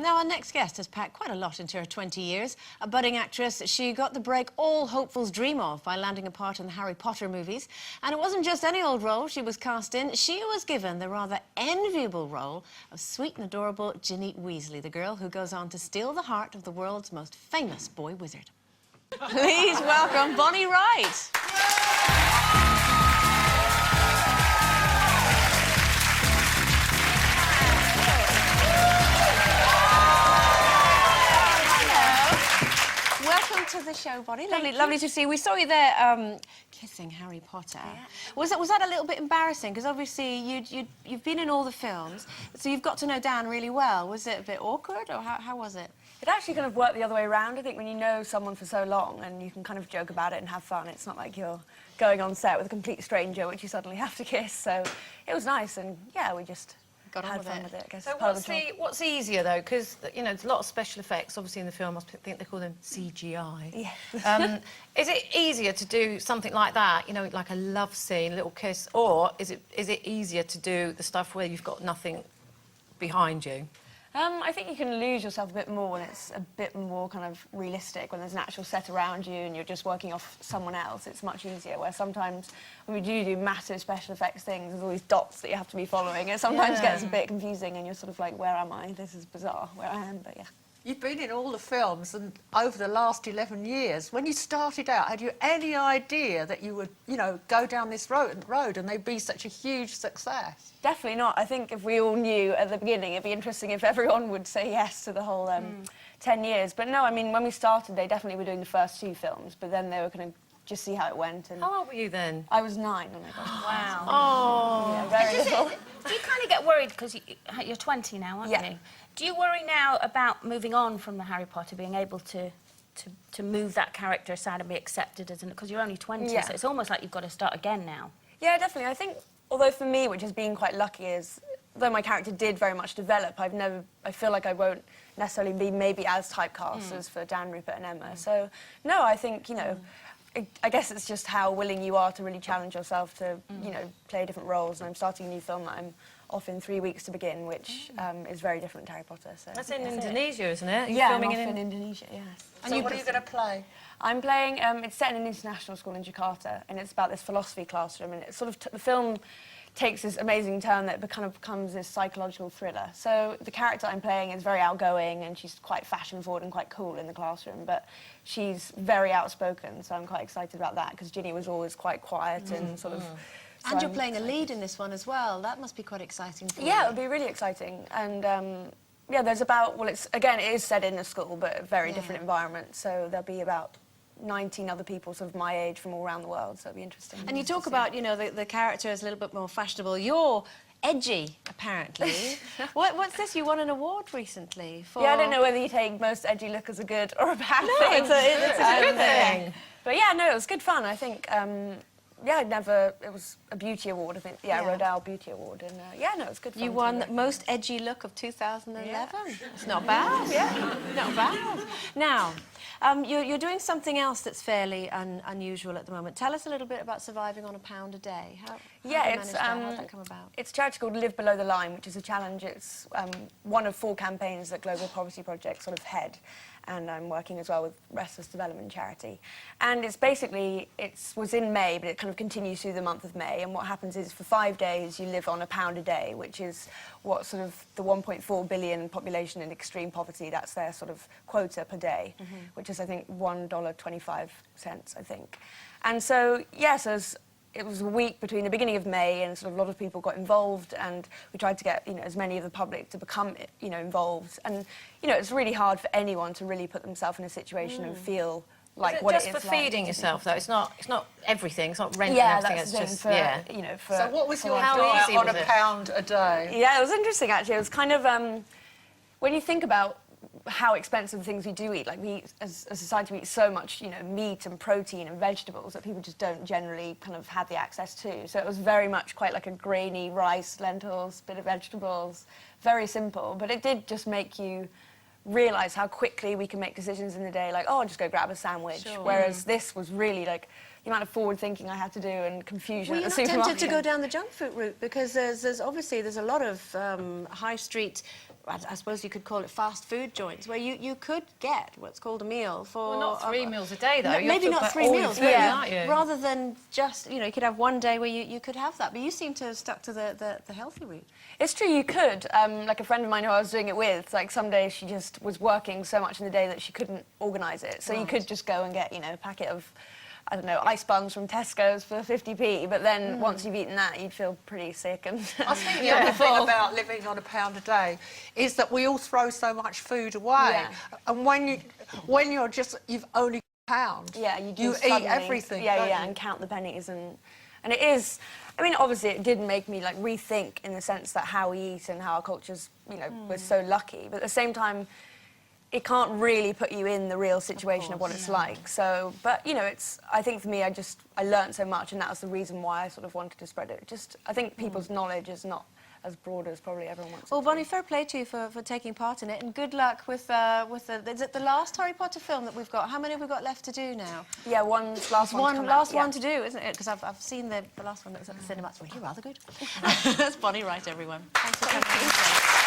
Now, our next guest has packed quite a lot into her 20 years. A budding actress, she got the break all hopefuls dream of by landing a part in the Harry Potter movies. And it wasn't just any old role she was cast in. She was given the rather enviable role of sweet and adorable Ginny Weasley, the girl who goes on to steal the heart of the world's most famous boy wizard. Please welcome Bonnie Wright. Welcome to the show, Bonnie. Lovely to see you. We saw you there kissing Harry Potter. Yeah. Was that a little bit embarrassing? Because obviously you've been in all the films, so you've got to know Dan really well. Was it a bit awkward, or how was it? It actually kind of worked the other way around. I think when you know someone for so long and you can kind of joke about it and have fun, it's not like you're going on set with a complete stranger which you suddenly have to kiss. So it was nice, and yeah, we just got on had fun with it. I guess. So what's easier though? Because you know, there's a lot of special effects. Obviously, in the film, I think they call them CGI. Yeah. Is it easier to do something like that? You know, like a love scene, a little kiss, or is it easier to do the stuff where you've got nothing behind you? I think you can lose yourself a bit more when it's a bit more kind of realistic, when there's an actual set around you and you're just working off someone else. It's much easier, where sometimes when we do massive special effects things, there's all these dots that you have to be following. It sometimes gets a bit confusing and you're sort of like, where am I? This is bizarre, where I am, but yeah. You've been in all the films, and over the last 11 years, when you started out, had you any idea that you would, you know, go down this road and they'd be such a huge success? Definitely not. I think if we all knew at the beginning, it'd be interesting if everyone would say yes to the whole 10 years. But no, I mean, when we started, they definitely were doing the first 2 films, but then they were going to just see how it went. And how old were you then? I was 9 when I got it. Wow. Oh. Yeah, very little. Do you kind of get worried, because you're 20 now, aren't you? Do you worry now about moving on from the Harry Potter, being able to move that character aside and be accepted as because you're only 20, so it's almost like you've got to start again now? Yeah, definitely. I think, although for me, which has been quite lucky, is though my character did very much develop, I feel like I won't necessarily be maybe as typecast as for Dan, Rupert and Emma. So, no, I think, you know, I guess it's just how willing you are to really challenge yourself to, you know, play different roles. And I'm starting a new film that I'm off in 3 weeks to begin, which is very different to Harry Potter. So that's in Indonesia, isn't it? Yeah, I'm off in Indonesia, yes. And so what are you going to play? I'm playing, it's set in an international school in Jakarta, and it's about this philosophy classroom, and it's sort of, the film takes this amazing turn that kind of becomes this psychological thriller. So the character I'm playing is very outgoing, and she's quite fashion-forward and quite cool in the classroom, but she's very outspoken, so I'm quite excited about that, because Ginny was always quite quiet and sort of... So and you're playing a lead in this one as well. That must be quite exciting for you. Yeah, it would be really exciting. And, yeah, there's about... Well, it is set in a school, but a very different environment, so there'll be about 19 other people sort of my age from all around the world, so it'll be interesting. And you talk about, you know, the character is a little bit more fashionable. You're edgy, apparently. What's this? You won an award recently for... Yeah, I don't know whether you take most edgy look as a good or a bad thing. It's a good thing. But yeah, no, it was good fun. I think, yeah, it was a beauty award, I think. Yeah, Rodale Beauty Award. And yeah, no, it was good fun. You won the most edgy look of 2011. Yeah. It's not bad. Yeah, not bad. Now, you're doing something else that's fairly unusual at the moment. Tell us a little bit about surviving on £1 a day. How'd that come about? It's a charity called Live Below the Line, which is a challenge. It's one of 4 campaigns that Global Poverty Project sort of head. And I'm working as well with Restless Development Charity. And it's basically, it was in May, but it kind of continues through the month of May. And what happens is, for 5 days, you live on £1 a day, which is what sort of the 1.4 billion population in extreme poverty, that's their sort of quota per day, which is, I think, $1.25, I think. And so, yeah, so it was a week between the beginning of May, and sort of a lot of people got involved, and we tried to get, you know, as many of the public to become, you know, involved. And, you know, it's really hard for anyone to really put themselves in a situation and feel like what it is like. Just for feeding yourself, though? It's not everything. It's not rent and everything. That's it's just you know, for... So what was your how diet easy on was £1 a day? Yeah, it was interesting, actually. It was kind of... when you think about how expensive the things we do eat, like we eat, as a society, we eat so much, you know, meat and protein and vegetables that people just don't generally kind of have the access to. So it was very much quite like a grainy rice, lentils, bit of vegetables, very simple. But it did just make you realise how quickly we can make decisions in the day, like, oh, I'll just go grab a sandwich. Sure. Whereas this was really like the amount of forward thinking I had to do and confusion at the supermarket. Tempted to go down the junk food route, because there's obviously a lot of high street I suppose you could call it fast food joints, where you could get what's called a meal for... Well, not 3 meals a day, though. No, You're maybe talking not about 3 all your meals, food, aren't you? rather than just, you know, you could have one day where you could have that. But you seem to have stuck to the healthy route. It's true, you could. Like a friend of mine who I was doing it with, like some days she just was working so much in the day that she couldn't organise it. So you could just go and get, you know, a packet of, I don't know, ice buns from Tesco's for 50p, but then once you've eaten that, you'd feel pretty sick. And I think the other thing about living on £1 a day is that we all throw so much food away. Yeah. And when you've only got £1, yeah, you eat suddenly, everything. Yeah, don't yeah, you? and count the pennies, and it is. I mean, obviously, it did make me like rethink in the sense that how we eat and how our cultures, you know, we're so lucky. But at the same time, it can't really put you in the real situation of what it's like. So, but you know, I think for me, I learned so much, and that was the reason why I sort of wanted to spread it. I think people's knowledge is not as broad as probably everyone wants. Well, Bonnie, fair play to you for taking is it the last Harry Potter film that we've got? How many have we got left to do now? Yeah, last one to do, isn't it? Because I've seen the last one that was at the cinema. It's really rather good. That's Bonnie Wright, everyone. Thanks for coming.